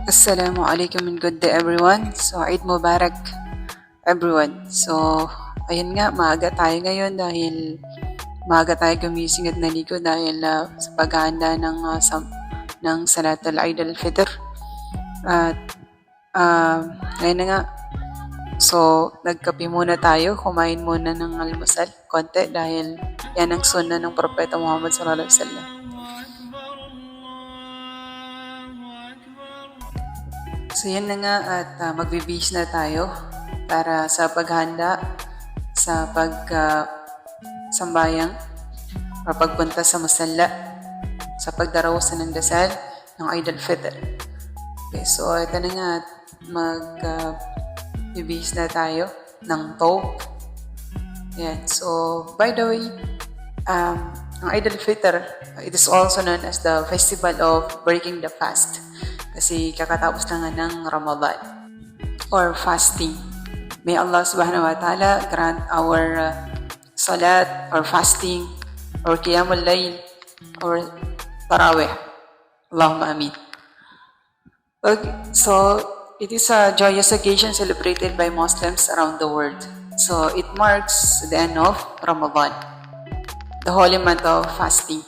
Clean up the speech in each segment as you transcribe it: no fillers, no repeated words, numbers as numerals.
Assalamualaikum and good day everyone. So, Eid Mubarak everyone. So, ayun nga, maaga tayo ngayon dahil maaga tayo gumising at naligo dahil sa paghahanda ng Salatul Eid al-Fitr. At ngayon na nga, so nagkape muna tayo, kumain muna ng almusal, konti dahil yan ang sunnah ng Propeta Muhammad sallallahu alaihi wasallam. So yan na nga at magbibihis na tayo para sa paghanda sa sambayang o pagpunta sa musalla sa pagdarawasan ng dasal ng Eid al-Fitr. Okay, so ito na nga at magbibihis na tayo ng tawb. Yan. So by the way, ang Eid al-Fitr, it is also known as the festival of breaking the fast. Kasi kakatapos na nga ng Ramadan or fasting. May Allah subhanahu wa ta'ala grant our salat or fasting or qiyamul layl or tarawih. Allahumma amin. Okay, so it is a joyous occasion celebrated by Muslims around the world. So it marks the end of Ramadan, the holy month of fasting,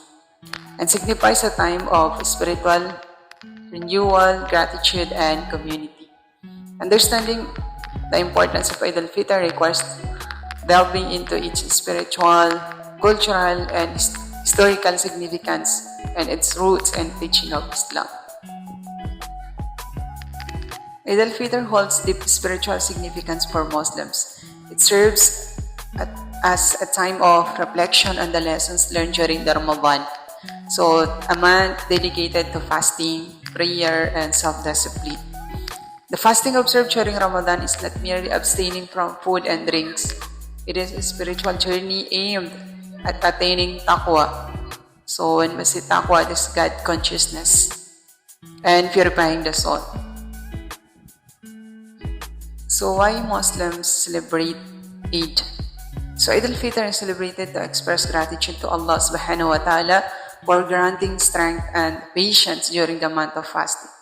and signifies a time of spiritual renewal, gratitude, and community. Understanding the importance of Eid al-Fitr requires delving into its spiritual, cultural, and historical significance and its roots and teaching of Islam. Eid al-Fitr holds deep spiritual significance for Muslims. It serves as a time of reflection on the lessons learned during the Ramadan. So, a month dedicated to fasting, prayer, and self-discipline. The fasting observed during Ramadan is not merely abstaining from food and drinks. It is a spiritual journey aimed at attaining taqwa. So, when we say taqwa, it is God consciousness and purifying the soul. So, why Muslims celebrate Eid? So, Eid al-Fitr is celebrated to express gratitude to Allah subhanahu wa ta'ala for granting strength and patience during the month of fasting.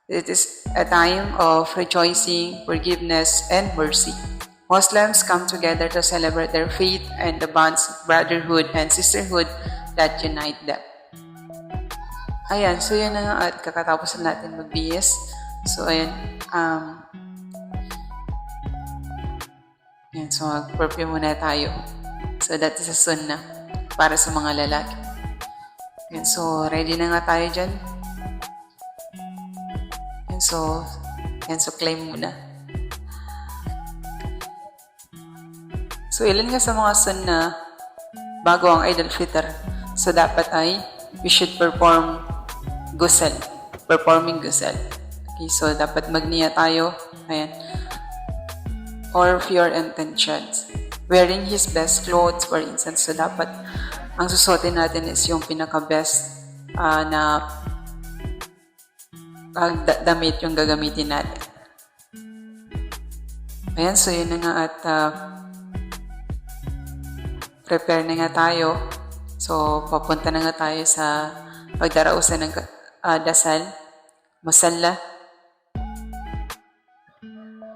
It is a time of rejoicing, forgiveness, and mercy. Muslims come together to celebrate their faith and the bonds of brotherhood and sisterhood that unite them. Ayan, so yan na nga at kakatapos na natin magbihis. So ayan, so mag-perfume muna tayo. So that is a sunnah para sa mga lalaki. Yan, so ready na nga tayo dyan. Yan, so claim muna. So ilan nga sa mga sunnah bago ang Eid al-Fitr. So dapat ay we should performing ghusl. Okay, so dapat magniya tayo. Ayan. Or pure intentions. Wearing his best clothes, for instance. So dapat ang susuotin natin is yung pinaka-best na damit yung gagamitin natin. Ayan, so yun na nga at prepare na nga tayo. So, papunta na nga tayo sa pagdarausan ng dasal, musalla.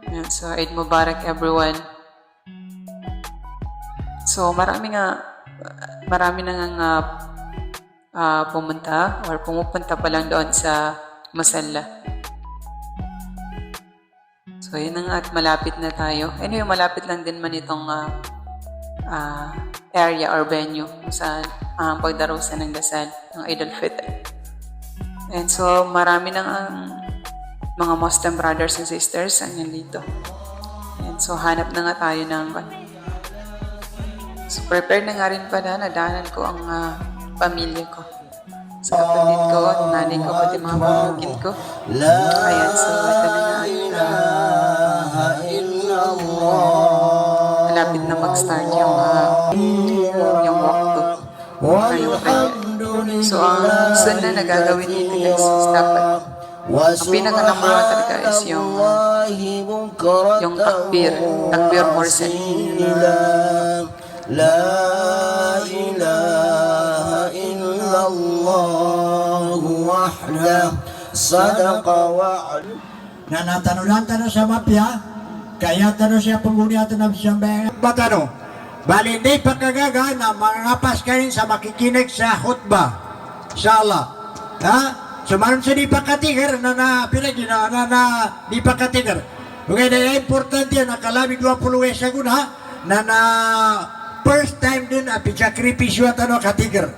Ayan, so Eid Mubarak everyone. So, marami na nga pumunta or pumupunta pa lang doon sa musalla. So, yun na nga at malapit na tayo. Anyway, malapit lang din man itong area or venue sa pagdarusan ng dasal ng Eid al-Fitr. And so, marami nang mga Muslim brothers and sisters ang nandito. And so, hanap na nga tayo ng so, prepare na nga rin pala, nadahanan ko ang pamilya ko. Sa kapatid ko, nanay ko, pati mga pamangkin ko. Ayan, so ito na nga. Malapit na mag-start yung waktu or yung prayer. So, ang sunnah na gagawin dito guys is dapat ang pinaka-number one talaga is yung takbir portion. لا إله إلا الله وحده صدق وعد. Nanatanunan sa mapya, kaya tanong siya paguniatan ng siyang batano. Bali, hindi pagkagaga na mangapas kayo sa makikinig sa khutbah. Inshallah. Ha? So, maroon siya di pakatigar na pinagina, na di pakatigar. Okay, na importante yan, nakalami 20 sa guna, na first time din, sakripisyo at katigar.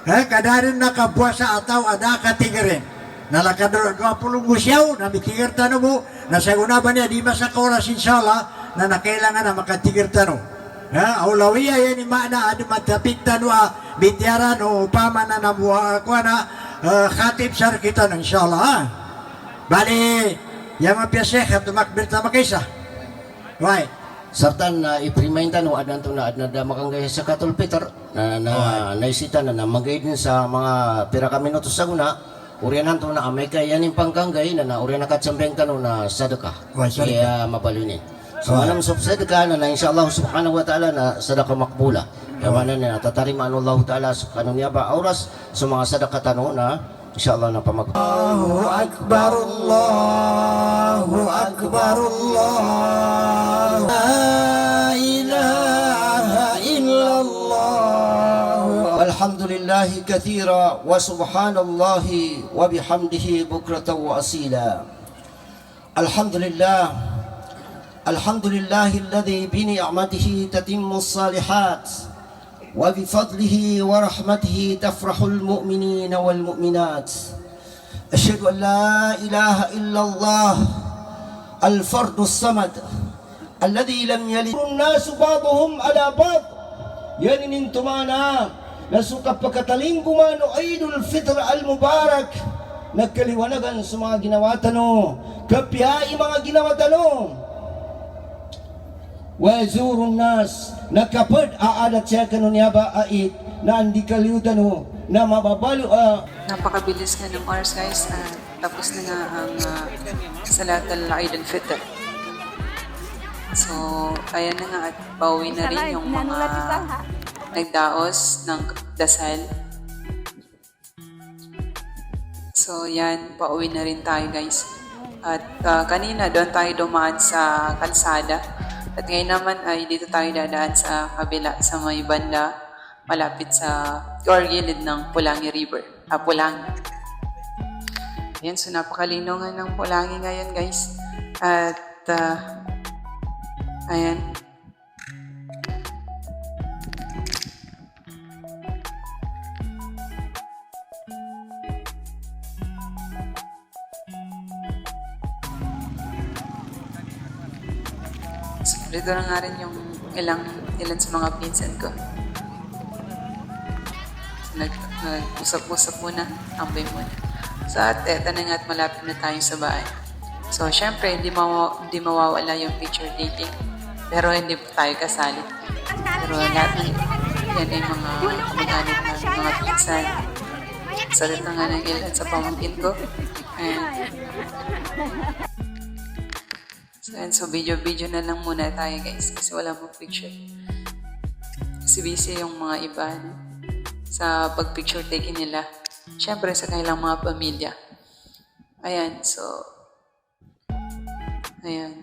Ha? Kada rin nakabuasa ataw, ada katigar rin. Nalakador 20 gusyaw, namitigar tanong mo, nasa guna ba niya, di masakawaras inshallah, na nakailangan na makatigar tanong. Ha, aulawiya yan ni mana adu matapik tanwa bitiaran o upama na nabuha ko na khatib sar kita ng inshallah. Ha? Bali, yang mapiyasek at tumakbir ta makisa. Right. Sartan na iprimaintan o adnan to na adna da makanggay sa Katul Peter na naisita na namagay din sa mga pira ka minutos sa guna. Urianan to na amay kay yanin pangkanggay na urian nakatsambeng tanong na sadaka. Kaya mabalunin. So alam sa sedekah na insyaAllah subhanahu wa ta'ala na sadaqah makbula. Yawanan na tatarima Allah ta'ala subhanahu niya ba auras sa mga sadaqah tano na insyaAllah na pamag. Allahu Akbar, Allahu Akbar, Allah. La ilaha illallah. Alhamdulillahi kathira wa subhanallahi wa bihamdihi bukratan wa asila. Alhamdulillah. الحمد لله الذي بنعمته تتم الصالحات وبفضله ورحمته تفرح المؤمنين والمؤمنات أشهد أن لا إله إلا الله الفرد الصمد الذي لم يلد الناس بعضهم على بعض ينين تمانا نسوك pagkatalingguman o Idul Fitr al-Mubarak nagkaliwanagan sa mga ginawa tano kapiyai mga ginawa tano wazurun nas nakapad aadat siya kanunya ba ait na hindi kaliutan ho na mababalo Napakabilis nga ng oras guys. Tapos na nga ang Salat al-Eid al-Fitr. So, ayan na nga at pauwi na rin yung mga nagdaos ng dasal. So, yan, pauwi na rin tayo guys. At kanina doon tayo dumaan sa kalsada. At ngayon naman ay dito tayo dadaan sa kabila, sa may banda, malapit sa or gilid ng Pulangi River. Pulangi. Ayan, so napakalino nga ng Pulangi ngayon guys. At, ayan. So, dito na nga rin yung ilan sa mga pinsan ko. So, nag-usap-usap muna, tambay muna. So, at eto na nga at malapit na tayo sa bahay. So, syempre, hindi mawawala yung picture taking. Pero hindi po tayo kasali. Pero lahat ng yan ay mga kamag-anak na mga pinsan. So, dito nga ng ilan sa pamangkin ko. So, video na lang muna tayo guys kasi wala mong picture. Kasi busy yung mga iba sa pag-picture taking nila. Siyempre sa kanilang mga pamilya. Ayan, so ayan.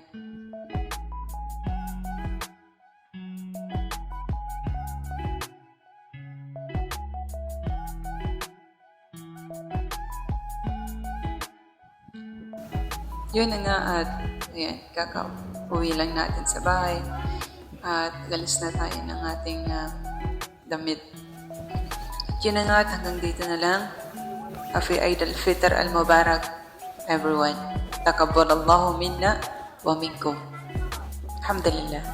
Yun na nga at ayan, uwi lang natin sa bahay at galis na tayo ng ating damit. Yun na nga at hanggang dito na lang. Happy Eid al-Fitr al-Mubarak everyone. Takabbalallahu minna wa minkum. Alhamdulillah.